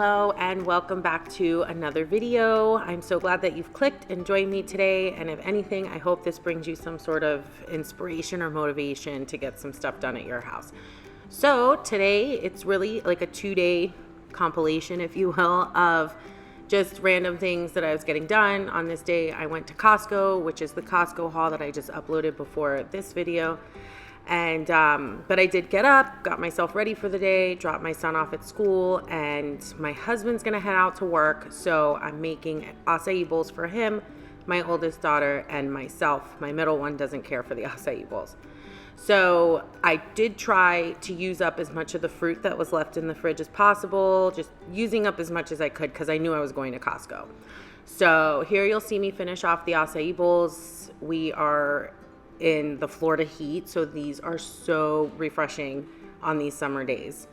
Hello and welcome back to another video. I'm so glad that you've clicked and joined me today, and if anything, I hope this brings you some sort of inspiration or motivation to get some stuff done at your house. So today it's really like a 2-day compilation, if you will, of just random things that I was getting done. On this day I went to Costco, which is the Costco haul that I just uploaded before this video. And but I did get up, got myself ready for the day, dropped my son off at school, and my husband's gonna head out to work, so I'm making acai bowls for him, my oldest daughter, and myself. My middle one doesn't care for the acai bowls. So I did try to use up as much of the fruit that was left in the fridge as possible, just using up as much as I could because I knew I was going to Costco. So here you'll see me finish off the acai bowls. We are in the Florida heat, so these are so refreshing on these summer days.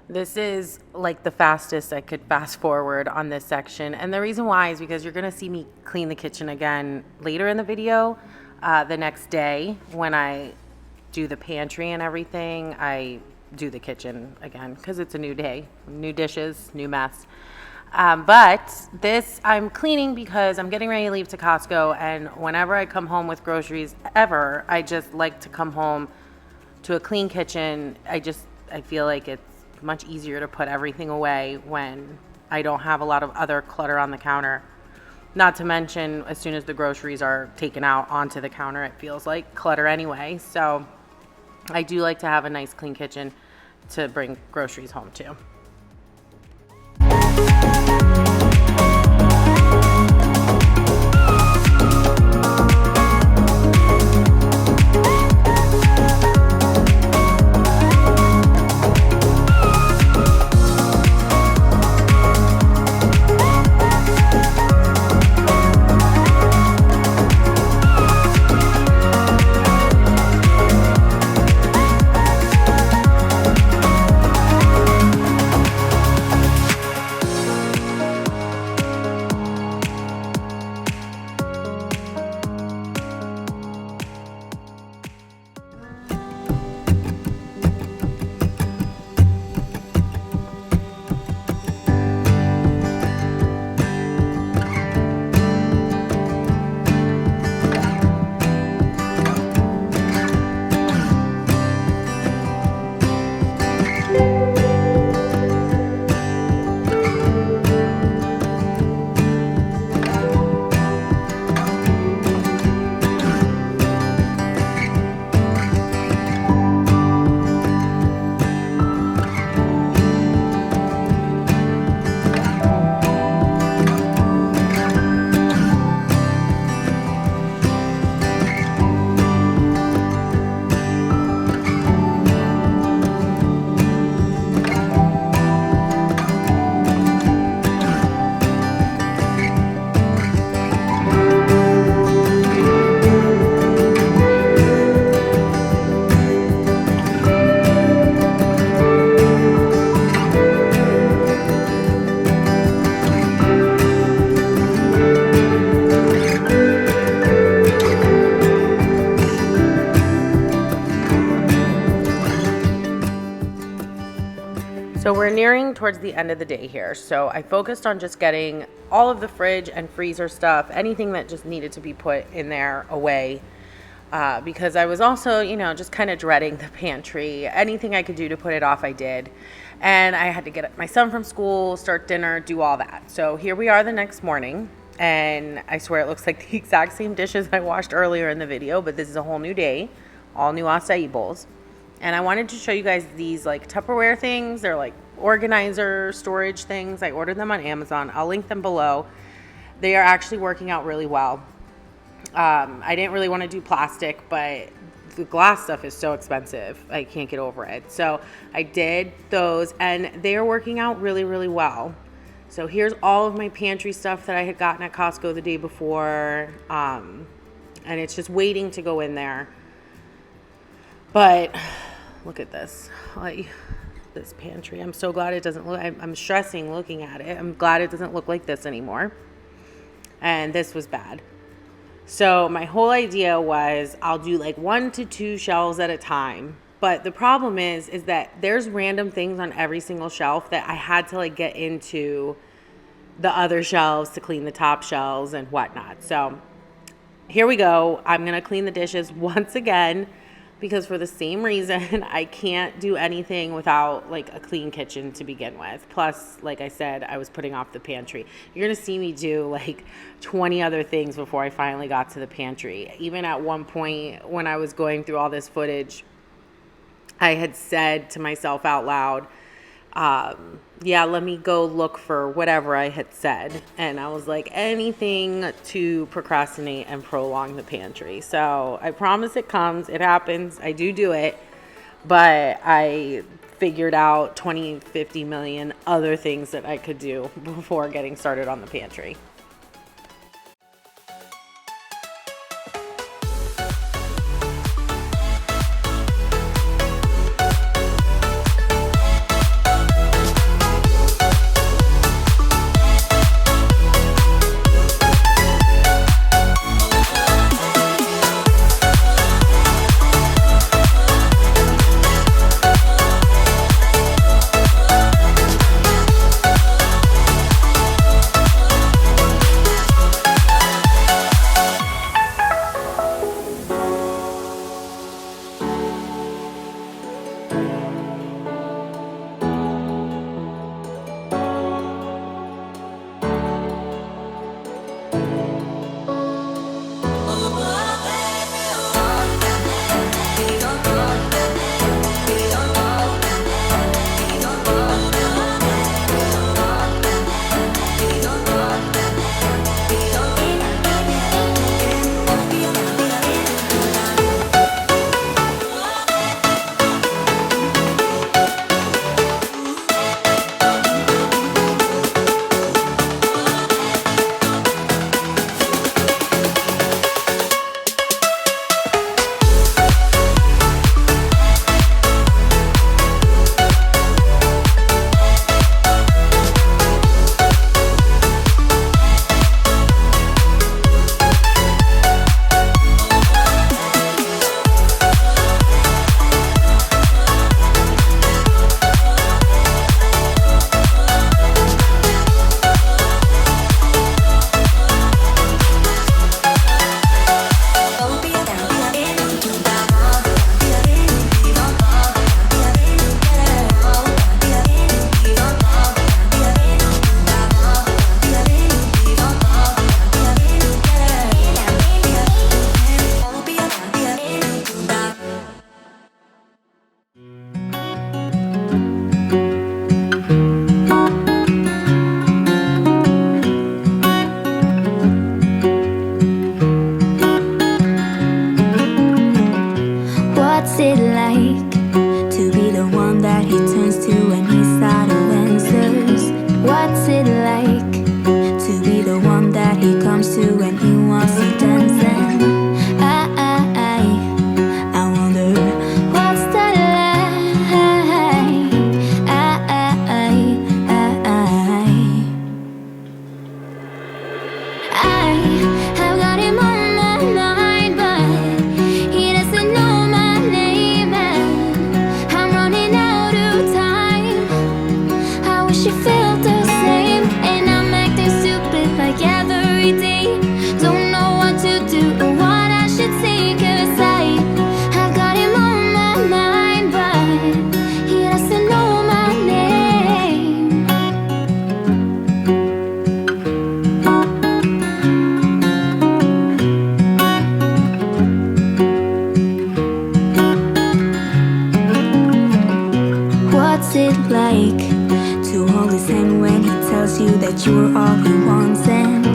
This is like the fastest I could fast forward on this section. And the reason why is because you're gonna see me clean the kitchen again later in the video. The next day when I do the pantry and everything, I do the kitchen again because it's a new day, new dishes, new mess. But this I'm cleaning because I'm getting ready to leave to Costco, and whenever I come home with groceries ever, I just like to come home to a clean kitchen. I feel like it's much easier to put everything away when I don't have a lot of other clutter on the counter. Not to mention, as soon as the groceries are taken out onto the counter, it feels like clutter anyway. So I do like to have a nice clean kitchen to bring groceries home to. towards the end of the day here. So I focused on just getting all of the fridge and freezer stuff, anything that just needed to be put in there away. Because I was also, just kind of dreading the pantry. Anything I could do to put it off, I did. And I had to get my son from school, start dinner, do all that. So here we are the next morning. And I swear it looks like the exact same dishes I washed earlier in the video, but this is a whole new day, all new acai bowls. And I wanted to show you guys these like Tupperware things. They're like organizer storage things. I ordered them on Amazon. I'll link them below. They are actually working out really well. I didn't really want to do plastic, but the glass stuff is so expensive. I can't get over it. So I did those and they are working out really, really well. So here's all of my pantry stuff that I had gotten at Costco the day before. And it's just waiting to go in there. But look at this. This pantry. I'm so glad it doesn't look, I'm stressing looking at it. I'm glad it doesn't look like this anymore. And this was bad. So my whole idea was I'll do like 1 to 2 shelves at a time. But the problem is that there's random things on every single shelf that I had to like get into the other shelves to clean the top shelves and whatnot. So here we go. I'm going to clean the dishes once again because for the same reason, I can't do anything without like a clean kitchen to begin with. Plus, like I said, I was putting off the pantry. You're going to see me do like 20 other things before I finally got to the pantry. Even at one point when I was going through all this footage, I had said to myself out loud, let me go look for whatever I had said. And I was like, anything to procrastinate and prolong the pantry. So I promise it comes, it happens, I do it. But I figured out 20, 50 million other things that I could do before getting started on the pantry. tells you that you were all he wants, and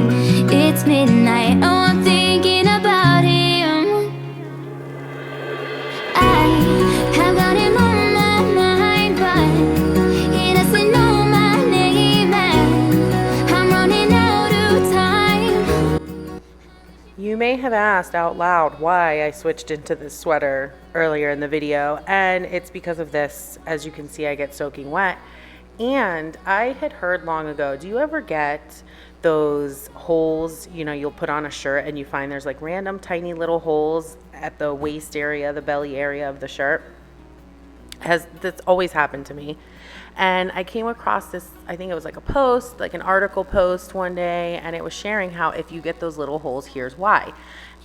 it's midnight. Oh, I'm thinking about him. I have got him on my mind, but he doesn't know my name, and I'm running out of time. You may have asked out loud why I switched into this sweater earlier in the video, and it's because of this. As you can see, I get soaking wet. And I had heard long ago, do you ever get those holes, you know, you'll put on a shirt and you find there's like random tiny little holes at the waist area, the belly area of the shirt? That's always happened to me. And I came across this, I think it was like a post, like an article post one day, and it was sharing how if you get those little holes, here's why.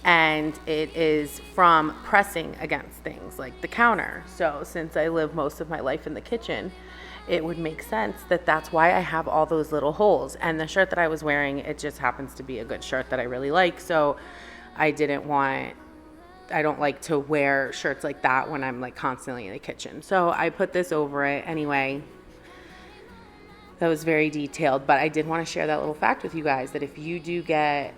And it is from pressing against things like the counter. So since I live most of my life in the kitchen, it would make sense that that's why I have all those little holes. And the shirt that I was wearing, it just happens to be a good shirt that I really like. So I don't like to wear shirts like that when I'm like constantly in the kitchen. So I put this over it anyway. That was very detailed, but I did want to share that little fact with you guys, that if you do get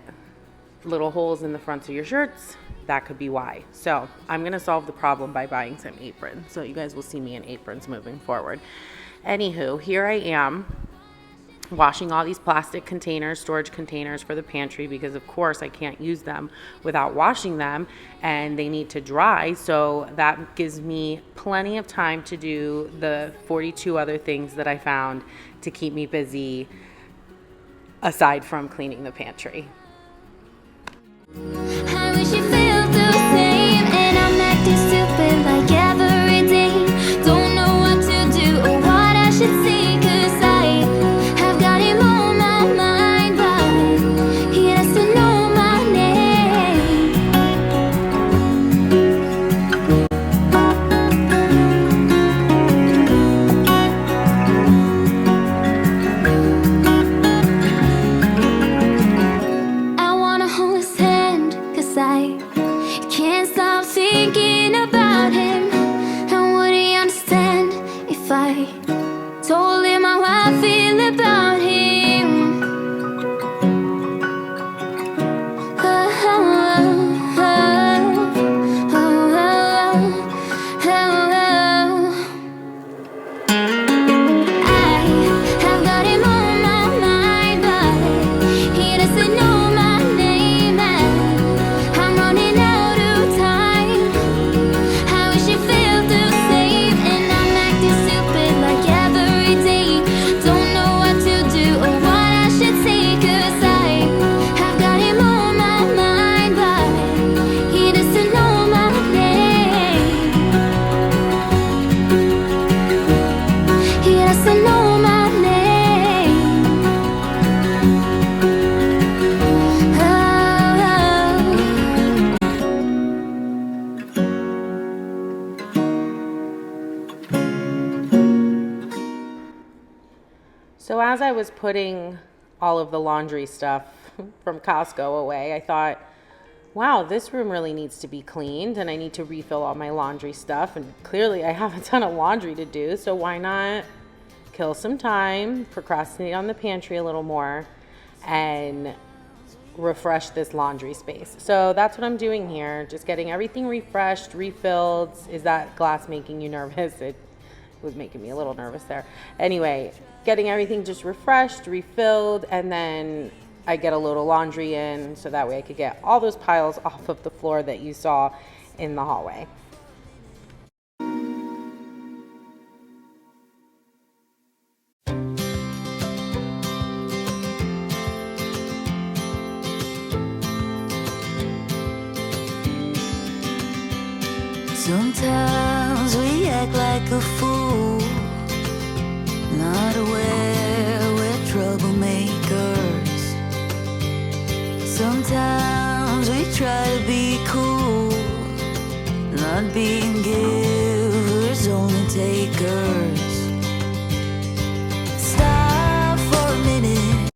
little holes in the fronts of your shirts, that could be why. So I'm going to solve the problem by buying some aprons. So you guys will see me in aprons moving forward. Anywho, here I am washing all these plastic containers, storage containers for the pantry, because of course I can't use them without washing them, and they need to dry. So that gives me plenty of time to do the 42 other things that I found to keep me busy aside from cleaning the pantry. I wish you felt the same, and I'm acting stupid like every day. Don't know what to do or what I should say, 'cause I have got him on my mind, but he doesn't know my name. I wanna hold his hand, 'cause I can't stop thinking about him. And would he understand if I told him how I feel about him? Oh, oh, oh, oh, oh, oh. I have got him on my mind, but he doesn't know my name, and I'm running out of time. I wish you felt the same, and I'm acting stupid like every day. Don't know what to do or what I should say, 'cause I have got him on my mind, but he doesn't know my name. He doesn't know my name. So as I was putting all of the laundry stuff from Costco away, I thought, wow, this room really needs to be cleaned, and I need to refill all my laundry stuff. And clearly I have a ton of laundry to do, so why not kill some time, procrastinate on the pantry a little more, and refresh this laundry space. So that's what I'm doing here, just getting everything refreshed, refilled. Is that glass making you nervous? It was making me a little nervous there. Anyway, getting everything just refreshed, refilled, and then I get a load of laundry in, so that way I could get all those piles off of the floor that you saw in the hallway. Sometimes we act like a fool, not aware we're troublemakers. Sometimes we try to be cool, not being givers, only takers. Stop for a minute,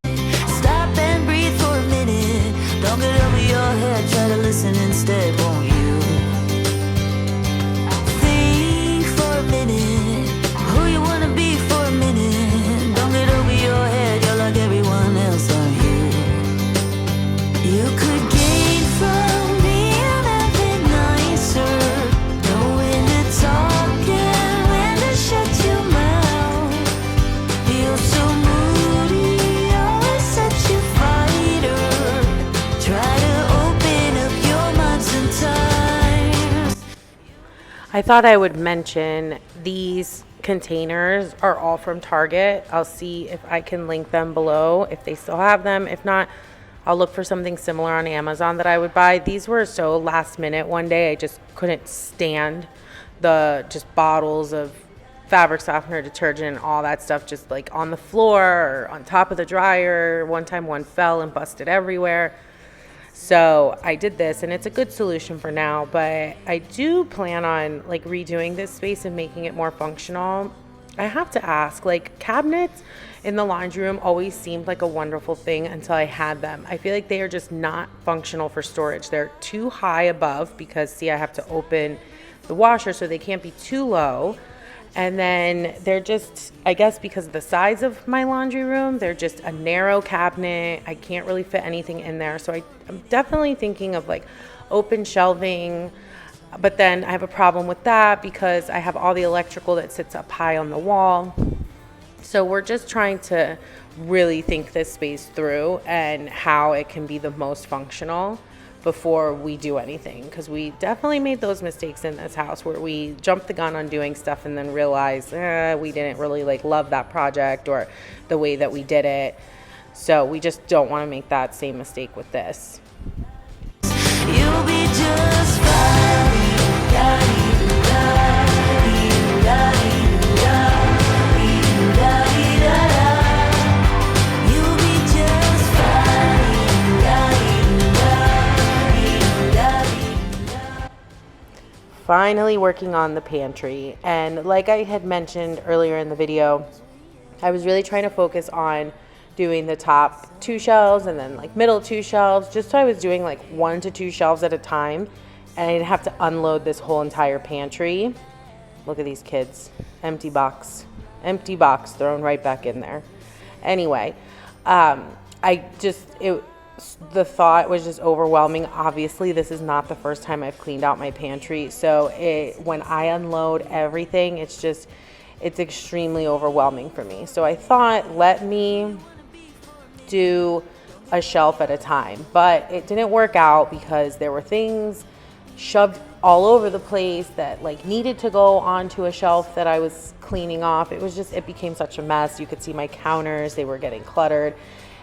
stop and breathe for a minute. Don't get over your head, try to listen instead, won't you? Think for a minute, who you wanna be for a minute. Don't get over your head, you're like I thought I would mention these containers are all from Target. I'll see if I can link them below if they still have them. If not, I'll look for something similar on Amazon that I would buy. These were so last minute one day. I just couldn't stand the just bottles of fabric softener, detergent, all that stuff just like on the floor or on top of the dryer. One time one fell and busted everywhere. So I did this, and it's a good solution for now, but I do plan on like redoing this space and making it more functional. I have to ask, like, cabinets in the laundry room always seemed like a wonderful thing until I had them. I feel like they are just not functional for storage. They're too high above because, see, I have to open the washer, so they can't be too low. And then they're just, I guess because of the size of my laundry room, they're just a narrow cabinet. I can't really fit anything in there. So I'm definitely thinking of like open shelving. But then I have a problem with that because I have all the electrical that sits up high on the wall. So we're just trying to really think this space through and how it can be the most functional before we do anything, because we definitely made those mistakes in this house where we jumped the gun on doing stuff and then realized we didn't really like love that project or the way that we did it. So we just don't want to make that same mistake with this. You'll be just fine. You'll be just fine. Finally working on the pantry, and like I had mentioned earlier in the video, I was really trying to focus on doing the top 2 shelves and then like middle 2 shelves, just so I was doing like 1 to 2 shelves at a time and I didn't have to unload this whole entire pantry. Look at these kids. Empty box thrown right back in there. Anyway, the thought was just overwhelming. Obviously, this is not the first time I've cleaned out my pantry. So when I unload everything, it's extremely overwhelming for me. So I thought, let me do a shelf at a time. But it didn't work out because there were things shoved all over the place that like needed to go onto a shelf that I was cleaning off. It became such a mess. You could see my counters, they were getting cluttered.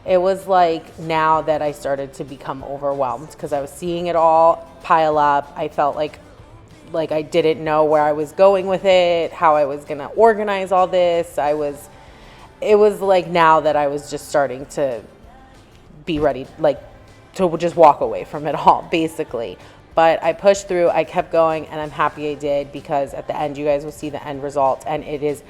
It was like now that I started to become overwhelmed because I was seeing it all pile up. I felt like I didn't know where I was going with it, how I was gonna organize all this. It was like now that I was just starting to be ready, like to just walk away from it all, basically. But I pushed through, I kept going, and I'm happy I did because at the end you guys will see the end result, and it is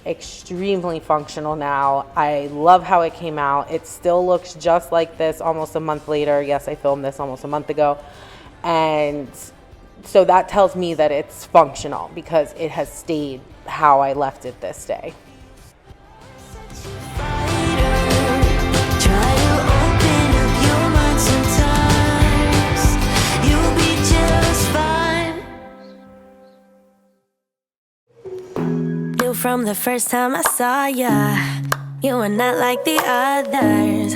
extremely functional now. I love how it came out. It still looks just like this almost a month later. Yes, I filmed this almost a month ago. And so that tells me that it's functional because it has stayed how I left it this day. From the first time I saw ya, you were not like the others.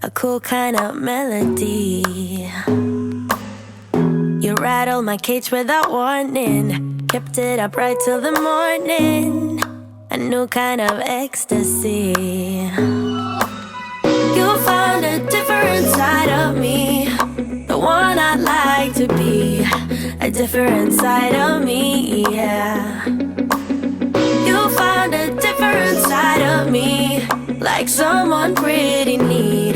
A cool kind of melody. You rattled my cage without warning, kept it up right till the morning. A new kind of ecstasy. You found a different side of me, the one I'd like to be. A different side of me, yeah. You found a different side of me, like someone pretty neat.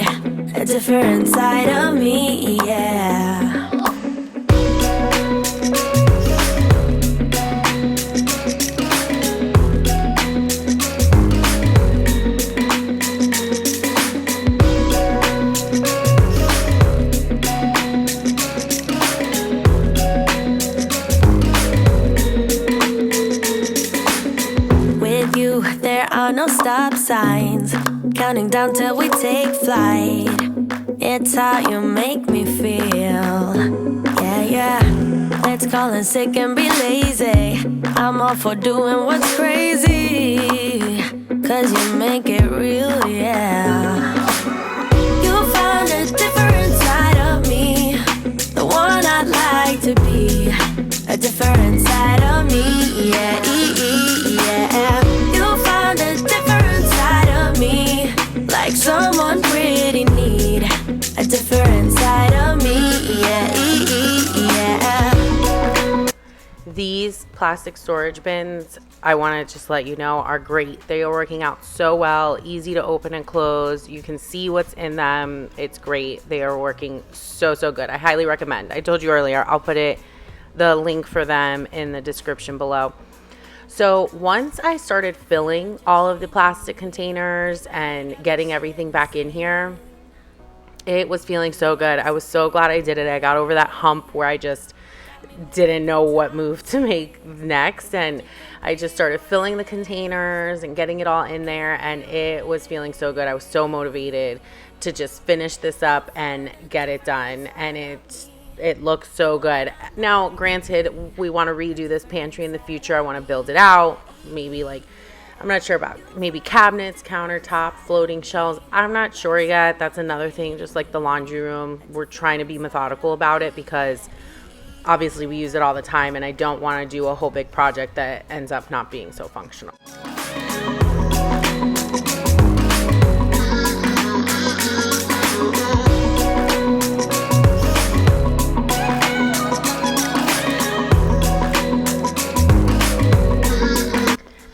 A different side of me, yeah. No stop signs, counting down till we take flight. It's how you make me feel. Yeah, yeah. Let's call in sick and be lazy. I'm all for doing what's crazy, 'cause you make it real, yeah. You found a different side of me, the one I'd like to be. A different side of these plastic storage bins, I want to just let you know, are great. They are working out so well, easy to open and close. You can see what's in them. It's great. They are working so good. I highly recommend. I told you earlier, I'll put the link for them in the description below. So once I started filling all of the plastic containers and getting everything back in here, it was feeling so good. I was so glad I did it. I got over that hump where I just didn't know what move to make next, and I just started filling the containers and getting it all in there, and it was feeling so good. I was so motivated to just finish this up and get it done, and it looks so good. Now, granted, we want to redo this pantry in the future. I want to build it out, maybe like, I'm not sure about maybe cabinets, countertop, floating shelves. I'm not sure yet. That's another thing, just like the laundry room. We're trying to be methodical about it because obviously we use it all the time, and I don't want to do a whole big project that ends up not being so functional.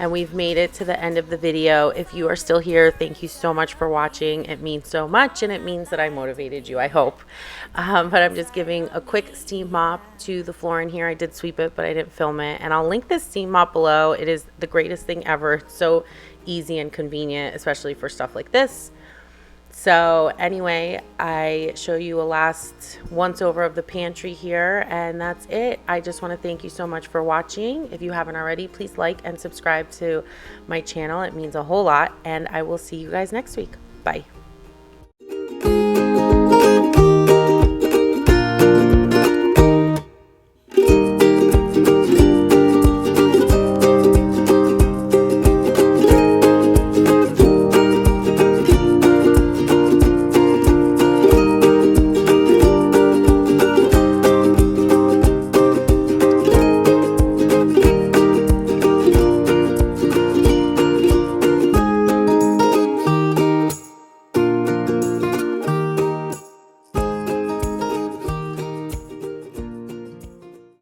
And we've made it to the end of the video. If you are still here, thank you so much for watching. It means so much, and it means that I motivated you, I hope. But I'm just giving a quick steam mop to the floor in here. I did sweep it, but I didn't film it. And I'll link this steam mop below. It is the greatest thing ever. It's so easy and convenient, especially for stuff like this. So anyway, I show you a last once over of the pantry here, and that's it. I just want to thank you so much for watching. If you haven't already, please like and subscribe to my channel. It means a whole lot, and I will see you guys next week. Bye.